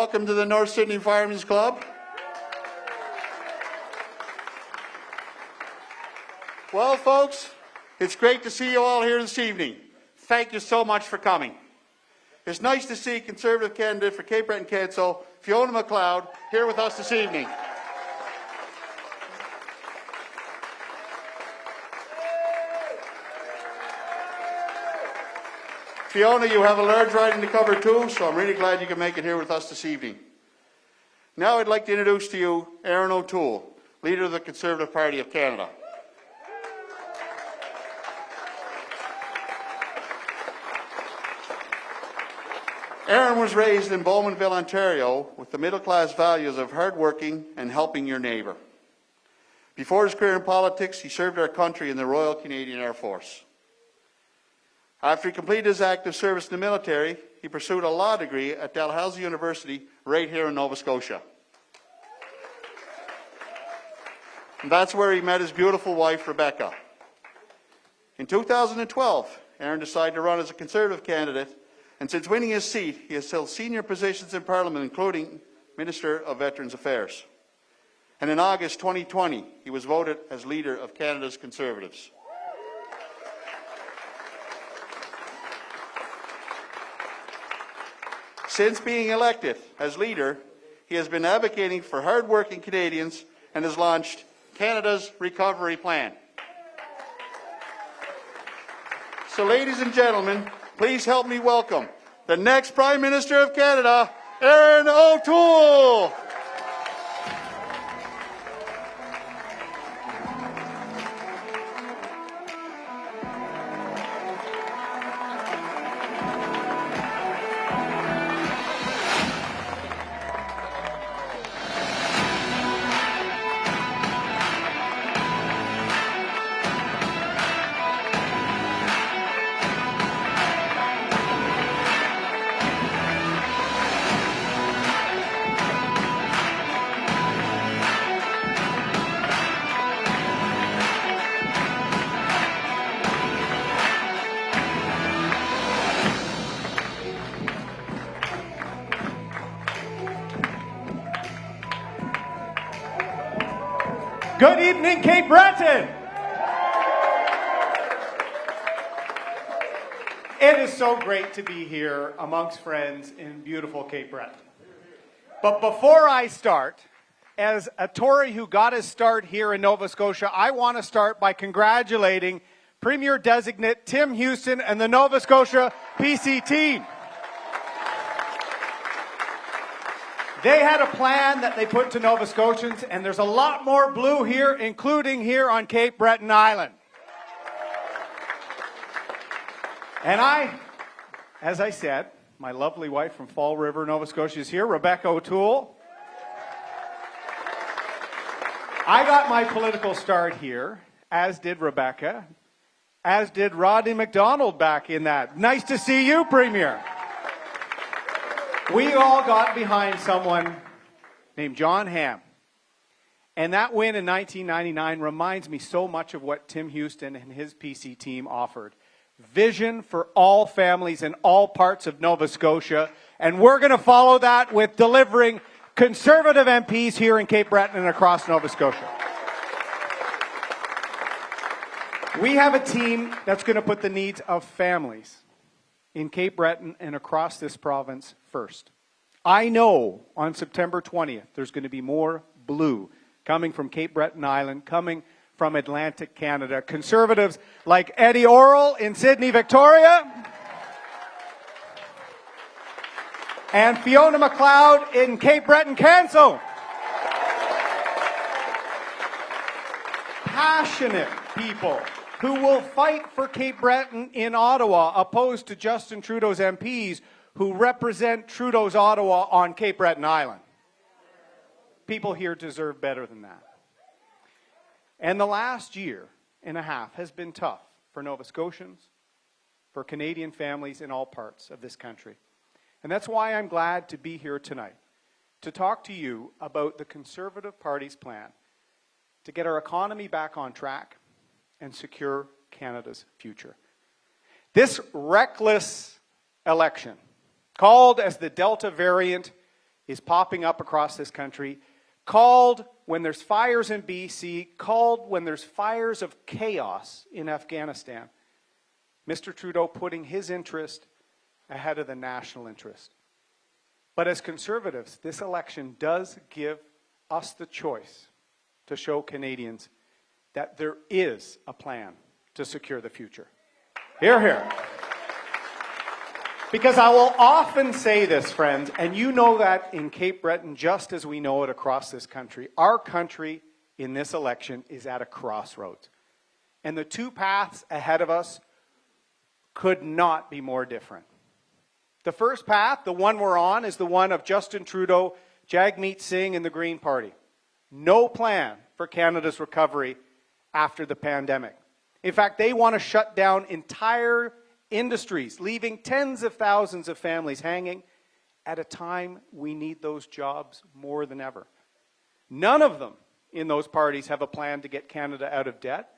welcome to the North Sydney Firemen's Club. Well, folks, it's great to see you all here this evening. Thank you so much for coming. It's nice to see Conservative candidate for Cape Breton Council, Fiona MacLeod, here with us this evening. Fiona, you have a large riding to cover too, so I'm really glad you can make it here with us this evening. Now I'd like to introduce to you Erin O'Toole, leader of the Conservative Party of Canada. Erin was raised in Bowmanville, Ontario, with the middle-class values of hard-working and helping your neighbour. Before his career in politics, he served our country in the Royal Canadian Air Force. After he completed his active service in the military, he pursued a law degree at Dalhousie University right here in Nova Scotia. And that's where he met his beautiful wife, Rebecca. In 2012, Erin decided to run as a Conservative candidate, and since winning his seat, he has held senior positions in Parliament, including Minister of Veterans Affairs. And in August 2020, he was voted as leader of Canada's Conservatives. Since being elected as leader, he has been advocating for hard-working Canadians and has launched Canada's Recovery Plan. So, ladies and gentlemen, please help me welcome the next Prime Minister of Canada, Erin O'Toole. Good evening, Cape Breton. It is so great to be here amongst friends in beautiful Cape Breton. But before I start, as a Tory who got his start here in Nova Scotia, I want to start by congratulating Premier Designate Tim Houston and the Nova Scotia PC team. They had a plan that they put to Nova Scotians, and there's a lot more blue here, including here on Cape Breton Island. And as I said, my lovely wife from Fall River, Nova Scotia is here, Rebecca O'Toole. I got my political start here, as did Rebecca, as did Rodney MacDonald back in that. Nice to see you, Premier. We all got behind someone named John Hamm. And that win in 1999 reminds me so much of what Tim Houston and his PC team offered. Vision for all families in all parts of Nova Scotia. And we're going to follow that with delivering Conservative MPs here in Cape Breton and across Nova Scotia. We have a team that's going to put the needs of families in Cape Breton and across this province first. I know on September 20th there's going to be more blue coming from Cape Breton Island, coming from Atlantic Canada. Conservatives like Eddie Orrell in Sydney, Victoria, and Fiona MacLeod in Cape Breton Council. Passionate people who will fight for Cape Breton in Ottawa, opposed to Justin Trudeau's MPs who represent Trudeau's Ottawa on Cape Breton Island. People here deserve better than that. And the last year and a half has been tough for Nova Scotians, for Canadian families in all parts of this country. And that's why I'm glad to be here tonight, to talk to you about the Conservative Party's plan to get our economy back on track and secure Canada's future. This reckless election, called as the Delta variant is popping up across this country, called when there's fires in BC, called when there's fires of chaos in Afghanistan. Mr. Trudeau putting his interest ahead of the national interest. But as Conservatives, this election does give us the choice to show Canadians that there is a plan to secure the future. Hear, hear. Because I will often say this, friends, and you know that in Cape Breton just as we know it across this country. Our country in this election is at a crossroads. And the two paths ahead of us could not be more different. The first path, the one we're on, is the one of Justin Trudeau, Jagmeet Singh, and the Green Party. No plan for Canada's recovery after the pandemic. In fact, they want to shut down entire industries, leaving tens of thousands of families hanging at a time we need those jobs more than ever. None of them in those parties have a plan to get Canada out of debt.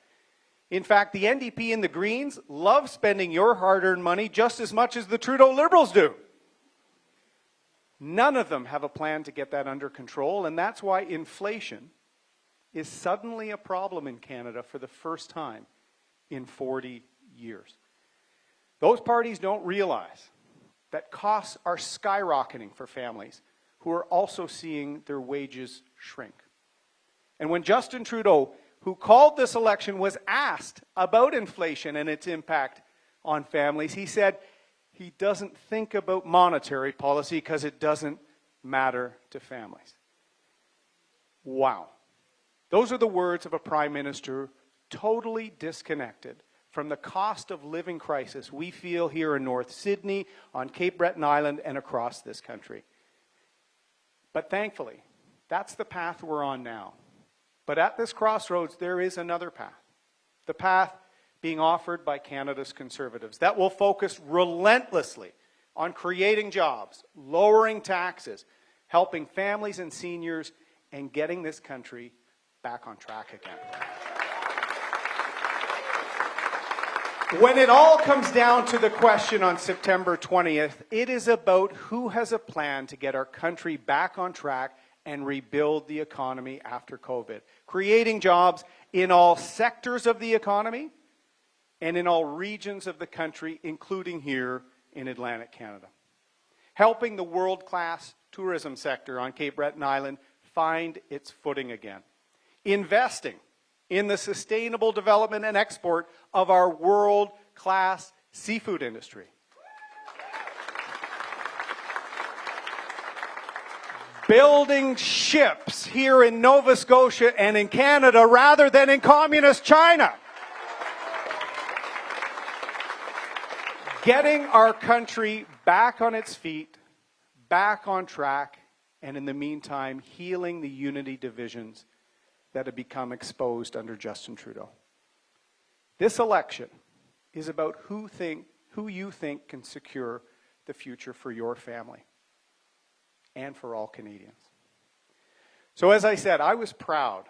In fact, the NDP and the Greens love spending your hard-earned money just as much as the Trudeau Liberals do. None of them have a plan to get that under control, and that's why inflation is suddenly a problem in Canada for the first time in 40 years. Those parties don't realize that costs are skyrocketing for families who are also seeing their wages shrink. And when Justin Trudeau, who called this election, was asked about inflation and its impact on families, he said he doesn't think about monetary policy because it doesn't matter to families. Wow. Those are the words of a prime minister totally disconnected from the cost of living crisis we feel here in North Sydney, on Cape Breton Island, and across this country. But thankfully, that's the path we're on now. But at this crossroads, there is another path. The path being offered by Canada's Conservatives that will focus relentlessly on creating jobs, lowering taxes, helping families and seniors, and getting this country back on track again. When it all comes down to the question on September 20th, it is about who has a plan to get our country back on track and rebuild the economy after COVID, creating jobs in all sectors of the economy and in all regions of the country, including here in Atlantic Canada. Helping the world-class tourism sector on Cape Breton Island find its footing again. Investing in the sustainable development and export of our world-class seafood industry. Building ships here in Nova Scotia and in Canada rather than in communist China. Getting our country back on its feet, back on track, and in the meantime, healing the unity divisions that have become exposed under Justin Trudeau. This election is about who you think can secure the future for your family and for all Canadians. So as I said, I was proud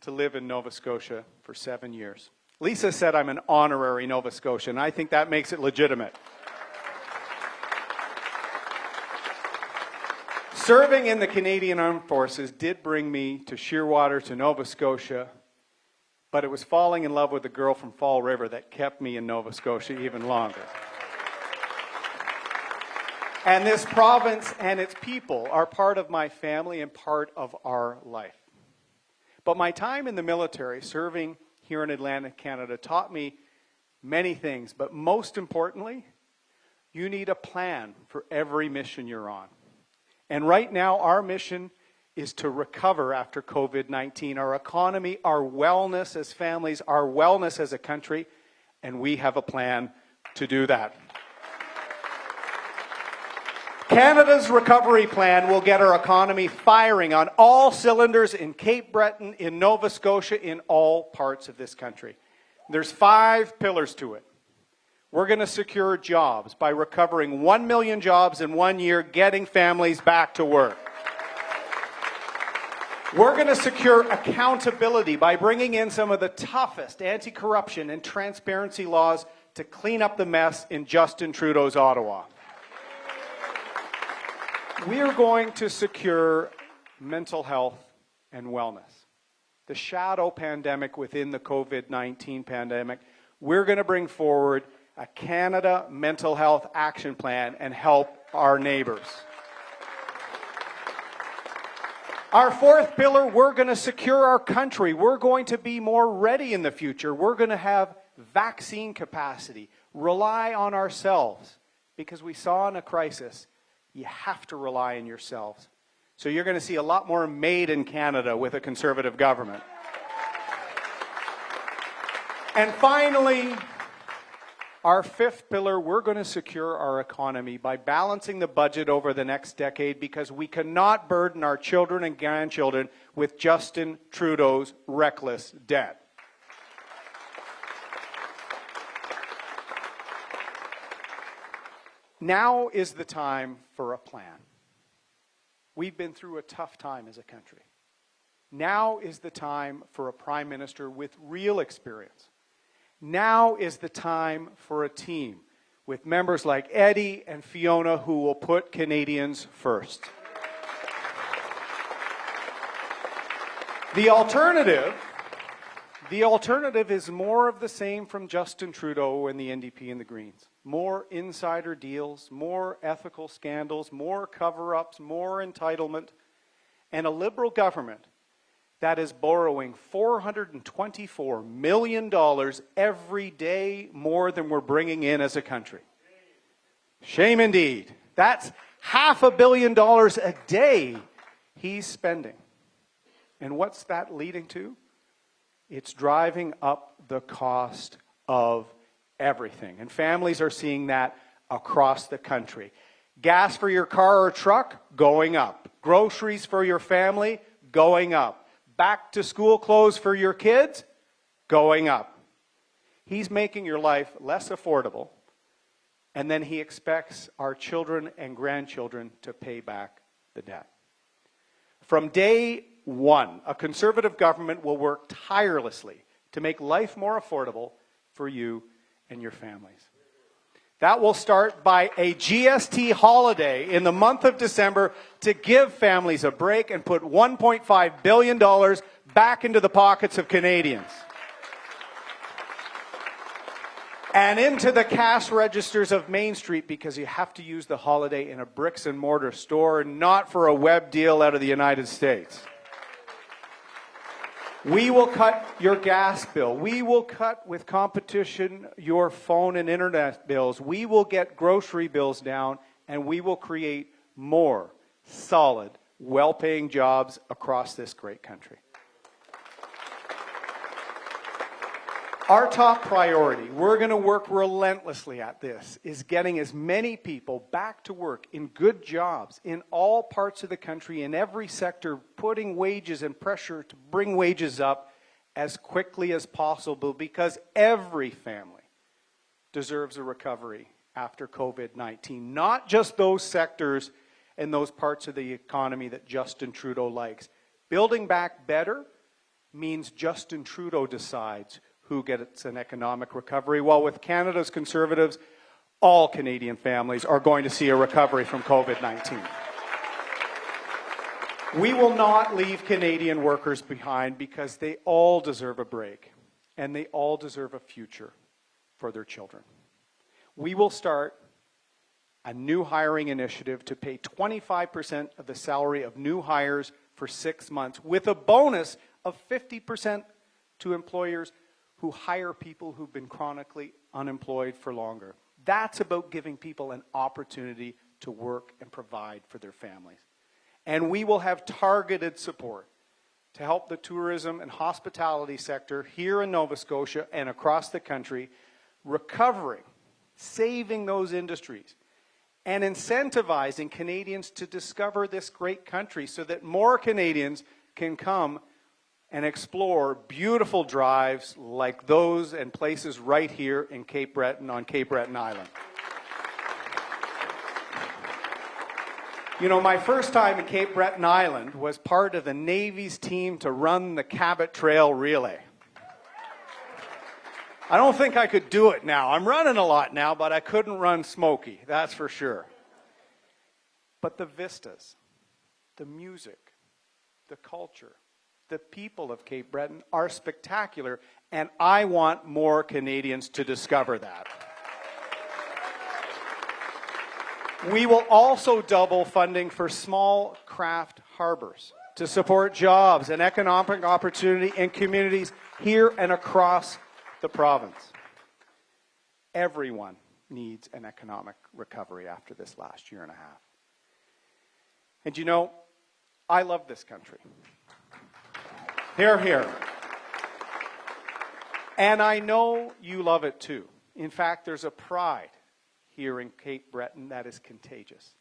to live in Nova Scotia for 7 years. Lisa said I'm an honorary Nova Scotian, and I think that makes it legitimate. Serving in the Canadian Armed Forces did bring me to Shearwater, to Nova Scotia, but it was falling in love with a girl from Fall River that kept me in Nova Scotia even longer. And this province and its people are part of my family and part of our life. But my time in the military, serving here in Atlantic Canada, taught me many things, but most importantly, you need a plan for every mission you're on. And right now, our mission is to recover after COVID-19, our economy, our wellness as families, our wellness as a country, and we have a plan to do that. Canada's recovery plan will get our economy firing on all cylinders in Cape Breton, in Nova Scotia, in all parts of this country. There's 5 pillars to it. We're going to secure jobs by recovering 1 million jobs in 1 year, getting families back to work. We're going to secure accountability by bringing in some of the toughest anti-corruption and transparency laws to clean up the mess in Justin Trudeau's Ottawa. We are going to secure mental health and wellness. The shadow pandemic within the COVID-19 pandemic, we're going to bring forward a Canada Mental Health Action Plan and help our neighbors. Our fourth pillar, we're going to secure our country. We're going to be more ready in the future. We're going to have vaccine capacity, rely on ourselves, because we saw in a crisis, you have to rely on yourselves. So you're going to see a lot more made in Canada with a Conservative government. And finally, our fifth pillar, we're going to secure our economy by balancing the budget over the next decade, because we cannot burden our children and grandchildren with Justin Trudeau's reckless debt. Now is the time for a plan. We've been through a tough time as a country. Now is the time for a prime minister with real experience. Now is the time for a team with members like Eddie and Fiona who will put Canadians first. The alternative is more of the same from Justin Trudeau and the NDP and the Greens. More insider deals, more ethical scandals, more cover-ups, more entitlement, and a Liberal government that is borrowing $424 million every day more than we're bringing in as a country. Shame indeed. That's $500 million a day he's spending. And what's that leading to? It's driving up the cost of everything. And families are seeing that across the country. Gas for your car or truck, going up. Groceries for your family, going up. Back to school clothes for your kids, going up. He's making your life less affordable, and then he expects our children and grandchildren to pay back the debt. From day one, a Conservative government will work tirelessly to make life more affordable for you and your families. That will start by a GST holiday in the month of December to give families a break and put $1.5 billion back into the pockets of Canadians. And into the cash registers of Main Street, because you have to use the holiday in a bricks and mortar store, not for a web deal out of the United States. We will cut your gas bill. We will cut with competition your phone and internet bills. We will get grocery bills down, and we will create more solid, well-paying jobs across this great country. Our top priority, we're going to work relentlessly at this, is getting as many people back to work in good jobs in all parts of the country, in every sector, putting wages and pressure to bring wages up as quickly as possible, because every family deserves a recovery after COVID-19, not just those sectors and those parts of the economy that Justin Trudeau likes. Building back better means Justin Trudeau decides who gets an economic recovery, while with Canada's Conservatives, all Canadian families are going to see a recovery from COVID-19. We will not leave Canadian workers behind, because they all deserve a break, and they all deserve a future for their children. We will start a new hiring initiative to pay 25% of the salary of new hires for 6 months, with a bonus of 50% to employers who hire people who've been chronically unemployed for longer. That's about giving people an opportunity to work and provide for their families. And we will have targeted support to help the tourism and hospitality sector here in Nova Scotia and across the country, recovering, saving those industries, and incentivizing Canadians to discover this great country so that more Canadians can come and explore beautiful drives like those and places right here in Cape Breton, on Cape Breton Island. You know, my first time in Cape Breton Island was part of the Navy's team to run the Cabot Trail Relay. I don't think I could do it now. I'm running a lot now, but I couldn't run Smoky, that's for sure. But the vistas, the music, the culture, the people of Cape Breton are spectacular, and I want more Canadians to discover that. We will also double funding for small craft harbors to support jobs and economic opportunity in communities here and across the province. Everyone needs an economic recovery after this last year and a half. And you know, I love this country. Hear, hear. And I know you love it too. In fact, there's a pride here in Cape Breton that is contagious.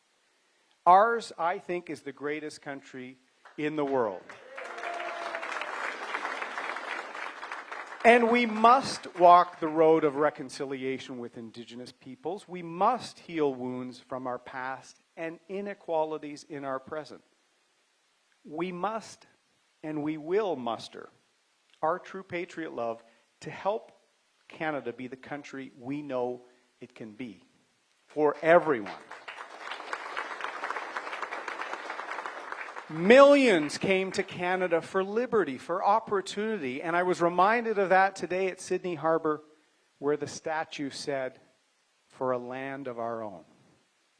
Ours, I think, is the greatest country in the world. And we must walk the road of reconciliation with Indigenous peoples. We must heal wounds from our past and inequalities in our present. We must and we will muster our true patriot love to help Canada be the country we know it can be for everyone. Millions came to Canada for liberty, for opportunity, and I was reminded of that today at Sydney Harbour, where the statue said, "For a land of our own."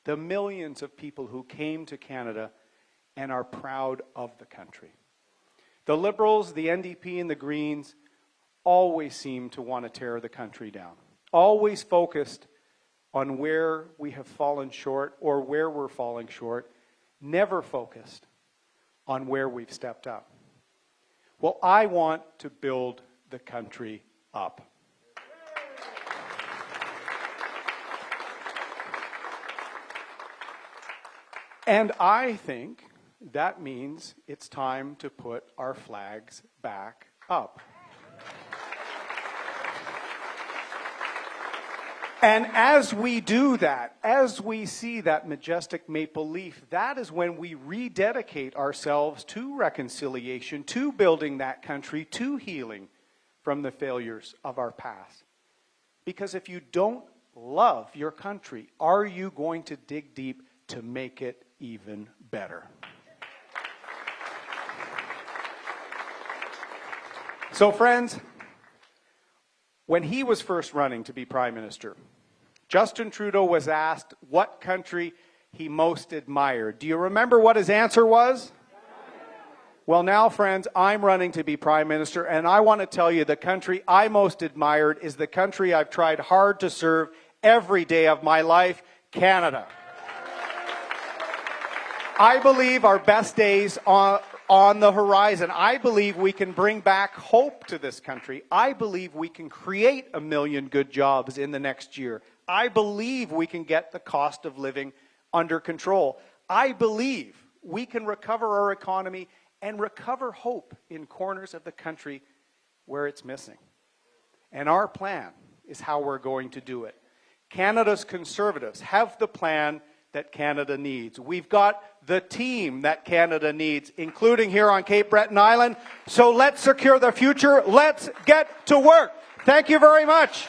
The millions of people who came to Canada and are proud of the country. The Liberals, the NDP, and the Greens always seem to want to tear the country down, always focused on where we have fallen short or where we're falling short, never focused on where we've stepped up. Well, I want to build the country up. And I think that means it's time to put our flags back up. And as we do that, as we see that majestic maple leaf, that is when we rededicate ourselves to reconciliation, to building that country, to healing from the failures of our past. Because if you don't love your country, are you going to dig deep to make it even better? So friends, when he was first running to be Prime Minister, Justin Trudeau was asked what country he most admired. Do you remember what his answer was? Well, now, friends, I'm running to be Prime Minister, and I want to tell you the country I most admired is the country I've tried hard to serve every day of my life, Canada. I believe our best days are on the horizon. I believe we can bring back hope to this country. I believe we can create 1 million good jobs in the next year. I believe we can get the cost of living under control. I believe we can recover our economy and recover hope in corners of the country where it's missing. And our plan is how we're going to do it. Canada's Conservatives have the plan that Canada needs. We've got the team that Canada needs, including here on Cape Breton Island. So let's secure the future. Let's get to work. Thank you very much.